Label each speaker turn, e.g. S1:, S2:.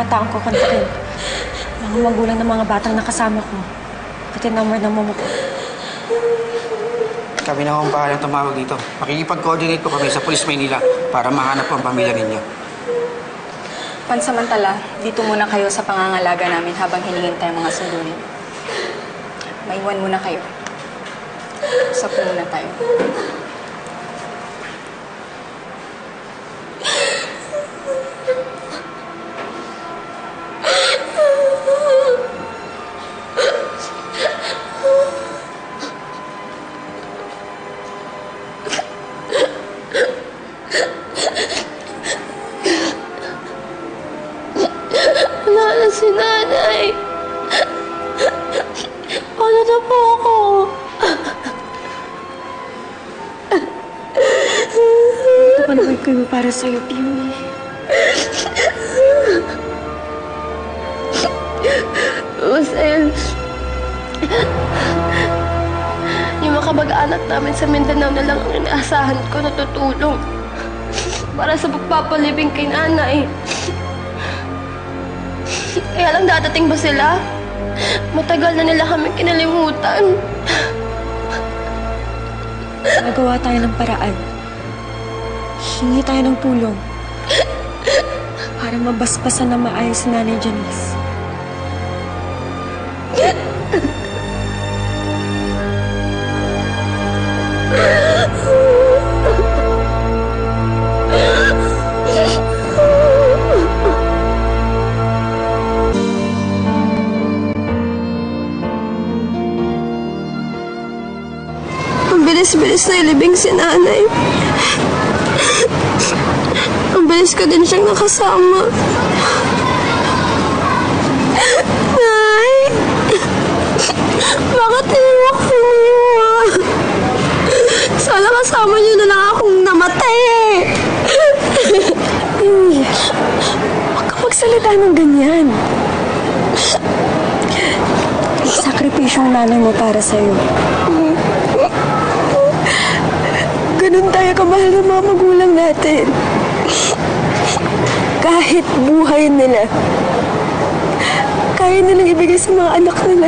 S1: mga taong kukontakin. Mga magulang ng mga batang nakasama ko. Pati number ng mama ko.
S2: Kami na akong bahalang tumawag dito. Makikipag-coordinate po kami sa Police Maynila para mahanap po ang pamilya ninyo.
S3: Pansamantala, dito muna kayo sa pangangalaga namin habang hinihintay ang mga sunduin. Maiwan muna kayo. Usap muna tayo.
S4: Wala na si nanay. Ano na po ako?
S1: Ito pa naman kayo para sa'yo, Piwi.
S4: Rosel, yung makabag-anak namin sa Mindanao na lang ang inaasahan ko na tutulong para sa pagpapalibing kay nanay. Kaya lang dadating ba sila? Matagal na nila kami kinalimutan.
S1: Nagawa tayo ng paraan. Hingi tayo ng tulong para mabasbasan na maayos si Nanay Janice.
S4: Ang bilis-bilis na ilibing si nanay. Ang bilis ko din siyang nakasama. Nay! Bakit iniwan ko niyo? Sana kasama niyo na lang akong namatay eh.
S1: Huwag ka magsalita ng ganyan. Sakripisyo ang nanay mo para sa'yo. Ganun tayo kamahal ng mga magulang natin. Kahit buhay nila, kaya nilang ibigay sa mga anak nila.